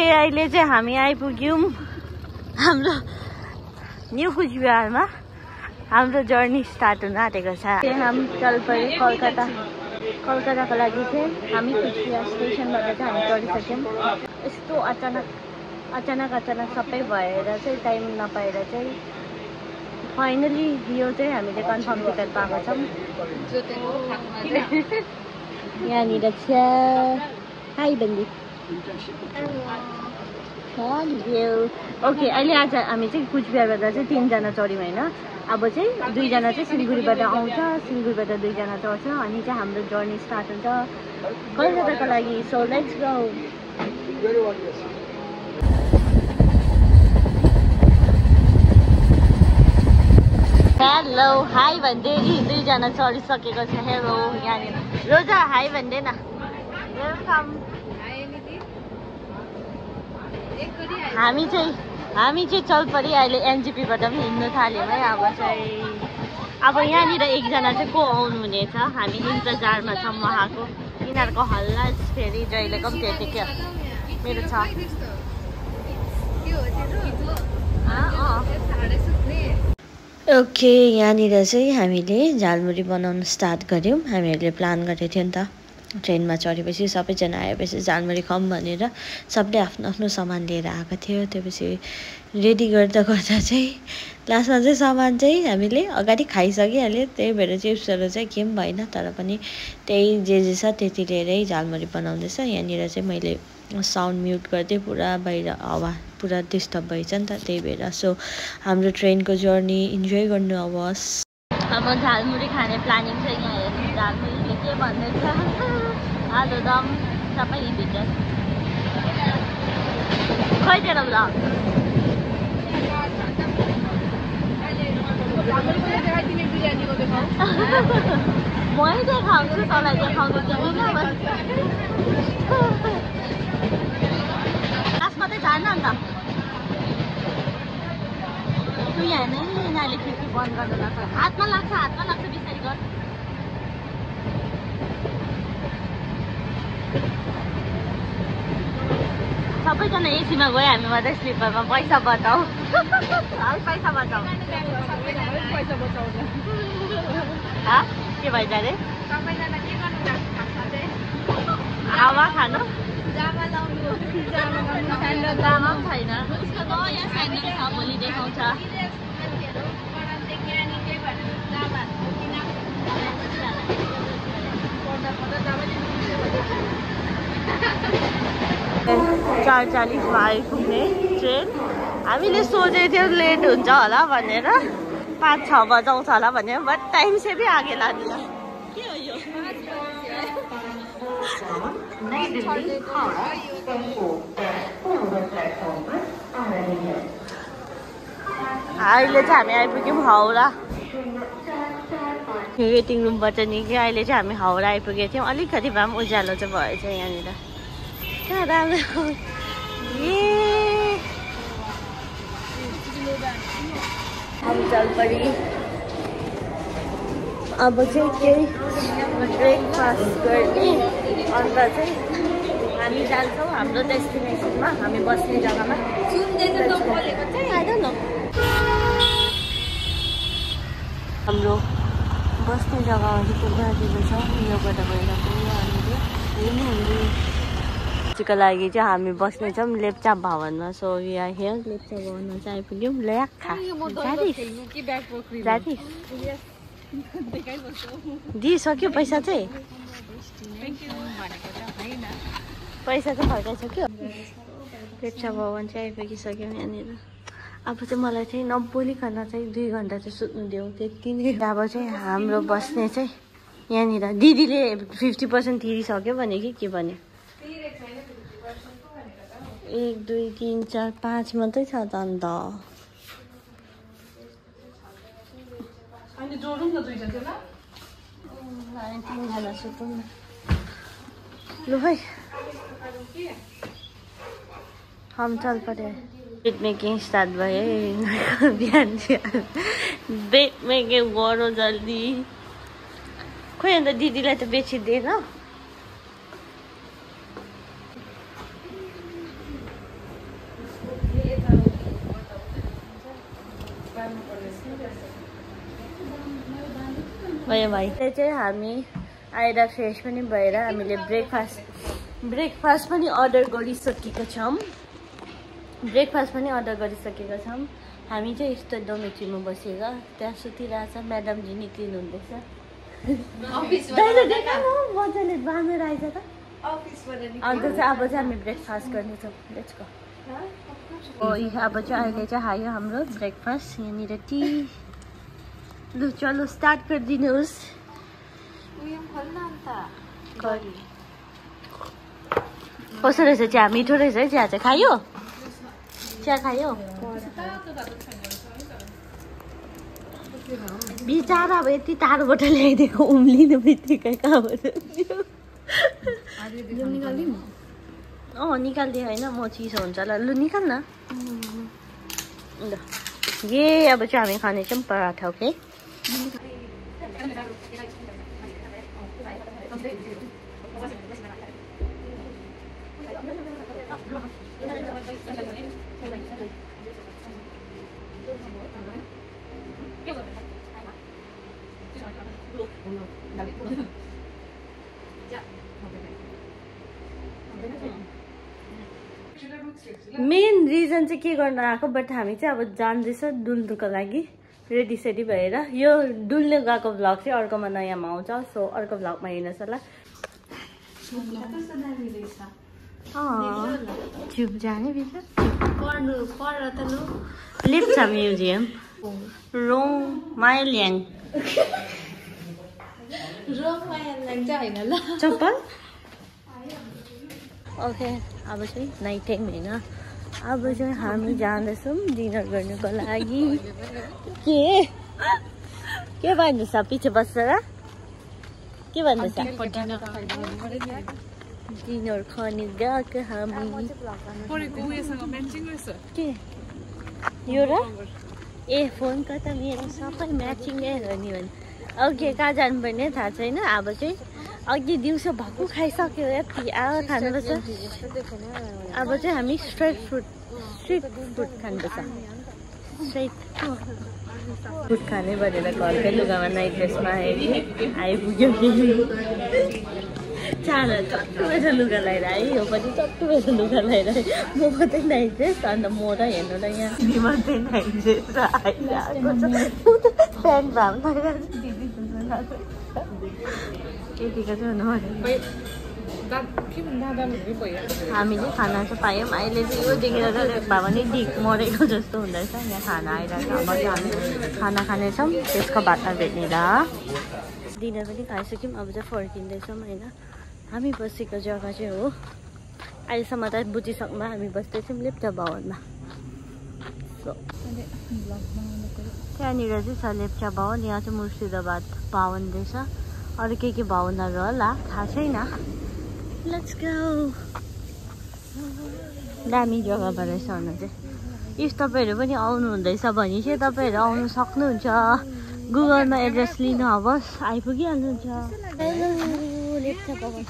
अहिले चाहिँ हामी आइपुग्यौं हाम्रो न्यू कुचबिहारमा। हाम्रो जर्नी स्टार्ट हुन आँटेको छ। हामी चल पऱ्यो कलकत्ताको लागि चाहिँ हामी कुचबिहार स्टेसनबाट चाहिँ हामी चढिसक्यौँ। यस्तो अचानक सबै भएर चाहिँ टाइम नपाएर चाहिँ फाइनली यो चाहिँ हामीले कन्फर्म टिकट पाएको छौँ। यहाँनिर छ हाई बन्दी। ओके, अहिले आज हामी चाहिँ कुचबिहारबाट चाहिँ 3 जना चढ्यौँ होइन। अब चाहिँ 2 जना चाहिँ सिलगढीबाट आउँछ, सिलगढीबाट 2 जना चढ्छ अनि चाहिँ हाम्रो जर्नी स्टार्ट हुन्छ कलकत्ताको लागि। So let's go. Hello hi भन्दै 2 जना चढिसकेको छ। हेलो यहाँनिर रोजा हाई भन्दै न। वेलकम। हामी चाहिँ चल पऱ्यो अहिले एनजेपीबाट पनि हिँड्नु थाल्यौँ है। अब यहाँनिर 1 जना चाहिँ को आउनु हुनेछ, हामी इन्तजारमा छौँ उहाँको। यिनीहरूको हल्ला फेरि जहिलेको पनि त्यतिकै मेरो छ। ओके, यहाँनिर चाहिँ हामीले झालमुरी बनाउन स्टार्ट गऱ्यौँ। हामीहरूले प्लान गरेको थियो नि त, ट्रेनमा चढेपछि सबैजना आएपछि झालमुरी खाऊँ भनेर सबले आफ्नो आफ्नो सामान लिएर आएको थियो। त्यसपछि रेडी गर्दा चाहिँ लास्टमा चाहिँ सामान चाहिँ हामीले अगाडि खाइसकिहाल्यो। त्यही भएर चिप्सहरू चाहिँ केही पनि भएन, तर पनि त्यही जे छ त्यति लिएरै झालमुरी बनाउँदैछ। यहाँनिर चाहिँ मैले साउन्ड म्युट गरिदिएँ, पुरा बाहिर हावा पुरा डिस्टर्ब भएछ नि त, त्यही भएर। सो हाम्रो ट्रेनको जर्नी इन्जोय गर्नु होस्। अब झालमुरी खाने प्लानिङ छ। यहाँ हेर्नु झालमुरीले के भन्दैछ, आलुदम सबै भित्र। खै तेरो ब्लग मै देखाउँछु, तँलाई देखाउनु दिँदैन। लास्टमा चाहिँ झार्न अन्त तु यहाँ नै यिनीहरूले खिड्की बन्द गर्नु लाग्छ। हातमा लाग्छ बिस्तारै गर। सबैजना एसीमा गयो, हामी मात्रै स्लिपरमा। पैसा बचाऊ, पैसा बचाऊ। के भइन्छ अरे हावा खानु जामा पनि छैन। उसको नयाँ स्यान्डल छ, भोलि देखाउँछ। चार 40 आइपुग्ने ट्रेन। हामीले सोचेको थियौँ लेट हुन्छ होला भनेर, 5-6 बजाउँछ होला भनेर, बट टाइम से भी आगे लादियो। के हो यो? अहिले चाहिँ हामी आइपुग्यौँ हाउडा वेटिङ रुमबाट निक्ल्यो। अहिले चाहिँ हामी हाउडा आइपुगेको थियौँ। अलिकति भए पनि उज्यालो चाहिँ भएछ यहाँनिर। जलपरी अब चाहिँ केही ब्रेकफास्ट गर्ने, अन्त चाहिँ हामी जान्छौँ हाम्रो डेस्टिनेसनमा, हामी बस्ने जग्गामा। हाम्रो बस्ने जग्गामा चाहिँ पुग्दिएको छ। योबाट गएर को लागि चाहिँ हामी बस्नेछौँ लेप्चा भवनमा। सो यहाँ हेयर लेप्चा भवनमा चाहिँ आइपुग्यौँ। ल्याखा दिइसक्यो पैसा चाहिँ, फर्काइसक्यो। लेप्चा भवन चाहिँ आइपुगिसक्यौँ यहाँनिर। अब चाहिँ मलाई चाहिँ नबोलिकन चाहिँ 2 घन्टा चाहिँ सुत्नु देऊ, त्यति नै। अब चाहिँ हाम्रो बस्ने चाहिँ यहाँनिर दिदीले 50% तिरिसक्यो भने के भन्यो? 1 2 3 4 5 मात्रै छ त अन्त। अनि जोडौँ न 2 जना। अनि 3 जना सुतौँ न। लु भाइ हम चल पड़े। बेड मेकिङ स्टार्ट भयो बिहान बेड मेकिङ गरौँ जल्दी। खोइ अन्त दिदीलाई त बेचिदिएन। भयो भाइ चाहिँ हामी आएर फ्रेस पनि भएर हामीले ब्रेकफास्ट पनि अर्डर गरिसकेका छौँ। हामी चाहिँ यस्तो डोमेट्रीमा बसेर त्यहाँ सुतिरहेछ। म्याडमजी निक्लिनु हुँदैछ। मजाले बाँधेर आइज त। अन्त चाहिँ अब चाहिँ हामी ब्रेकफास्ट गर्नेछौँ। Let's go. अब चाहिँ अहिले चाहिँ आयो हाम्रो ब्रेकफास्ट। यहाँनिर टी। लु चलो स्टार्ट गरिदिनुहोस्। कसो रहेछ चिया? मिठो रहेछ है चिया चाहिँ। खायो? चिया खायो? बिचारा अब यति टाढोबाट ल्याइदिएको उम्लिनु बित्तिकै कहाँबाट निकालिदियो होइन। म चिसो हुन्छ ल। लु निकाल न। ल ये अब चाहिँ हामी खानेछौँ पराठा। ओके मेन रिजन चाहिँ के गर्न आएको बट हामी चाहिँ अब जान्दैछ डुल्नुको लागि रेडी सेडी भएर। यो डुल्ने गएको भ्लग चाहिँ अर्कोमा नयाँमा आउँछ। सो अर्को भ्लगमा हेर्नुहोस् होला। चुप जाने लेप्चा म्युजियम रोङ मायाल्याङ चप्पल। ओके अब चाहिँ नाइट टाइम होइन। अब चाहिँ हामी जाँदैछौँ डिनर गर्नुको लागि। के भन्दैछ पछि बसेर? के भन्दैछ? डिनर खाने गएको हामी। के यो र ए फोनको त मेरो सबै म्याचिङै हो नि भने। ओके कहाँ जानुपर्ने थाहा छैन। अब चाहिँ अघि दिउँसो भक्कु खाइसक्यो यति खानुपर्छ। अब चाहिँ हामी स्ट्रिट फुड खानुपर्छ। स्ट्रिट फुड खाने भनेर घरकै लुगामा नाइट ड्रेसमा आइपुग्यो। चार चट्टु बेला लुगा लगाएर आयो। यो पनि चट्टु बेला लुगा लगाएर आयो। म मात्रै नाइट ड्रेस अन्त म र हेर्नु र यहाँ मात्रै नाइट ड्रेस र आइरहेको छ। प्यान्ट भाम लगाइरहेको छ। यतिको चाहिँ हुनु हामीले खाना चाहिँ पायौँ। अहिले चाहिँ यो देखेर चाहिँ भए पनि डिक मरेको जस्तो हुँदैछ। यहाँ खाना आइरहेको अब चाहिँ हामी खाना खानेछौँ। त्यसको बादमा भेट्ने ल। डिनर पनि खाइसक्यौँ। अब चाहिँ फर्किँदैछौँ होइन। हामी बसेको जग्गा चाहिँ हो अहिलेसम्म त बुझिसक्नु हामी बस्दैछौँ लेप्चा भवनमा। त्यहाँनिर चाहिँ छ लेप्चा भवन। यहाँ चाहिँ मुर्सिदाबाद भवन रहेछ। अरू के भवनहरू होला थाहा छैन। Let's go. दामी जग्गा रहेछ हुन चाहिँ। इफ तपाईँहरू पनि आउनु हुँदैछ भने चाहिँ तपाईँहरू आउनु सक्नुहुन्छ। गुगलमा एड्रेस लिनुहोस् आइपुगिहाल्नुहुन्छ। लेप्चा भवन।